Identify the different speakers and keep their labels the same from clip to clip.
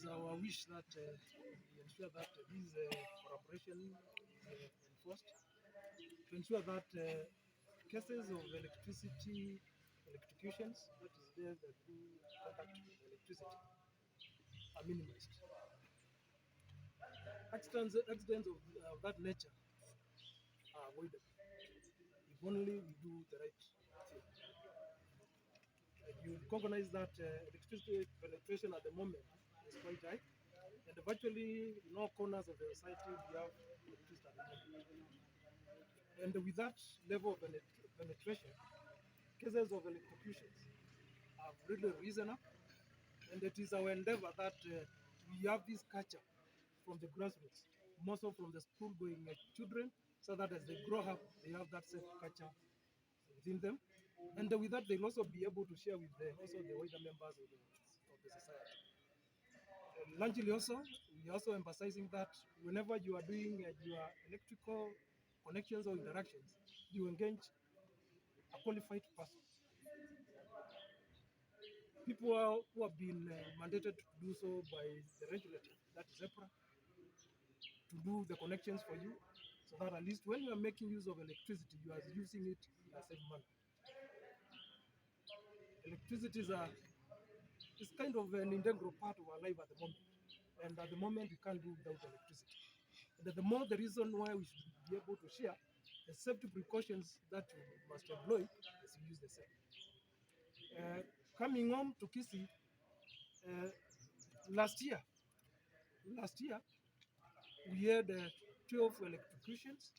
Speaker 1: our wish that we ensure that this collaboration is enforced to ensure that cases of electrocutions, that is there that do contact with electricity, are minimized. Accidents of that nature are avoidable if only we do the right thing. You recognize that electricity penetration at the moment is quite high, and virtually in all corners of the society we have electricity at the moment. And with that level of penetration, cases of electrocutions have really risen up, and it is our endeavor that we have this culture from the grassroots, more so from the school-going children, so that as they grow up, they have that same culture within them. And with that, they'll also be able to share with also the wider members of the society. Largely also, we are also emphasizing that whenever you are doing your electrical connections or interactions, you engage a qualified person. People who have been mandated to do so by the regulator, that is EPRA, to do the connections for you, so that at least when you are making use of electricity, you are using it in a safe manner. Electricity is kind of an integral part of our life at the moment. And at the moment, we can't do without electricity. And the more the reason why we should be able to share the safety precautions that we must employ as we use the same. Coming home to Kisi, uh, last year, we had 12 electrocutions,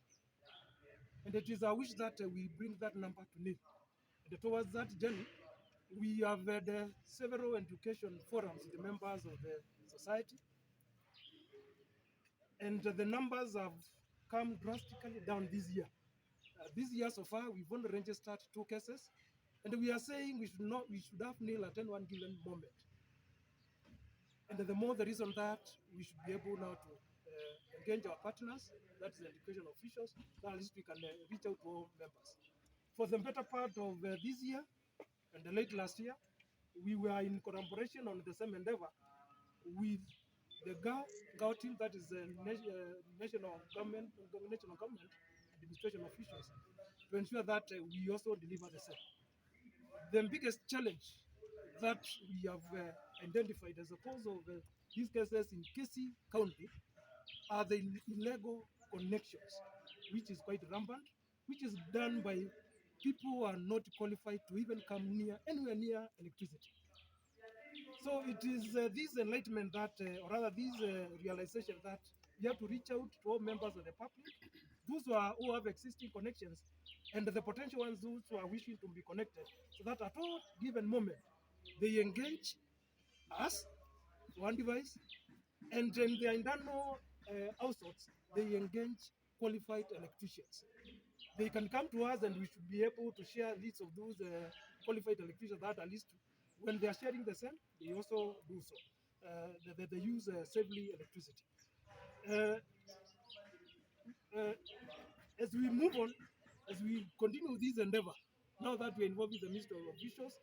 Speaker 1: and it is our wish that we bring that number to nil. And towards that journey, we have had several education forums with the members of the society, and the numbers have come drastically down this year. This year so far, we've only registered 2 cases, and we are saying we should have nil at any one given moment. And the more the reason that we should be able now to engage our partners, that is the education officials, that at least we can reach out to all members. For the better part of this year and the late last year, we were in collaboration on the same endeavor with the GAO team, that is the national government administration officials, to ensure that we also deliver the same. The biggest challenge that we have identified as a cause of these cases in Kisi County are the illegal connections, which is quite rampant, which is done by people who are not qualified to even come anywhere near electricity. So it is this enlightenment that, or rather this realization that we have to reach out to all members of the public, those who have existing connections, and the potential ones, those who are wishing to be connected, so that at all given moment, they engage us, one device, and in their internal households, they engage qualified electricians. They can come to us, and we should be able to share lists of those qualified electricians that at least when they are sharing the same, they also do so. They use safely electricity. Uh, uh, as we move on, as we continue this endeavor, now that we're involved with the Ministry of Officials,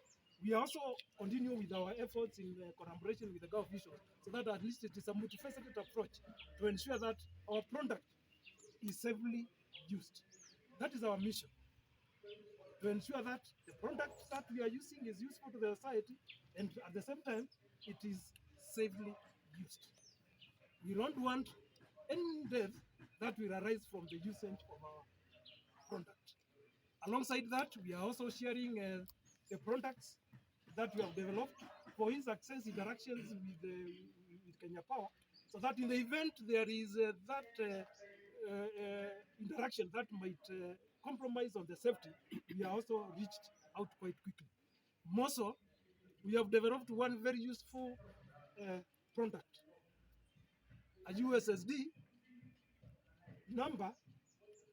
Speaker 1: we also continue with our efforts in collaboration with the government officials, so that at least it is a multifaceted approach to ensure that our product is safely used. That is our mission, to ensure that the product that we are using is useful to the society, and at the same time, it is safely used. We don't want any death that will arise from the usage of our product. Alongside that, we are also sharing the products that we have developed for in-success interactions with Kenya Power, so that in the event there is that interaction that might compromise on the safety, we are also reached out quite quickly. More so, we have developed one very useful product, a USSD number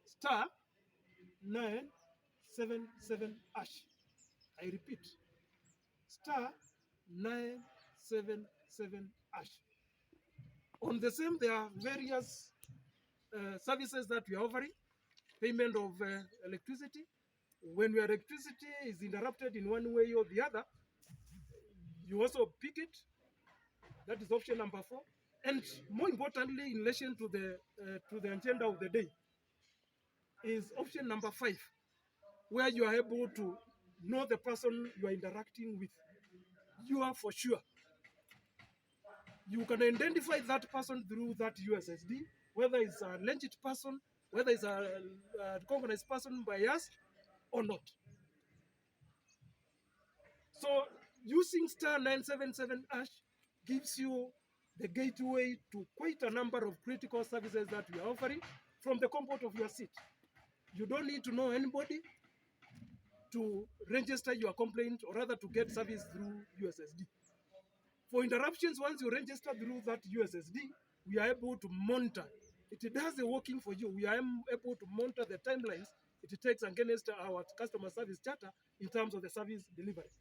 Speaker 1: star 977 hash. I repeat, star 977 hash. On the same, there are various services that we are offering. Payment of electricity. When your electricity is interrupted in one way or the other, you also pick it, That is option number 4. And more importantly, in relation to the agenda of the day, is option number 5, where you are able to know the person you are interacting with. You are for sure. You can identify that person through that USSD, whether it's a legit person, whether it's a recognized person by us or not. So using star 977 hash gives you the gateway to quite a number of critical services that we are offering from the comfort of your seat. You don't need to know anybody to register your complaint, or rather to get service through USSD. For interruptions, once you register through that USSD, we are able to monitor. It does the working for you. We are able to monitor the timelines it takes against our customer service charter in terms of the service delivery.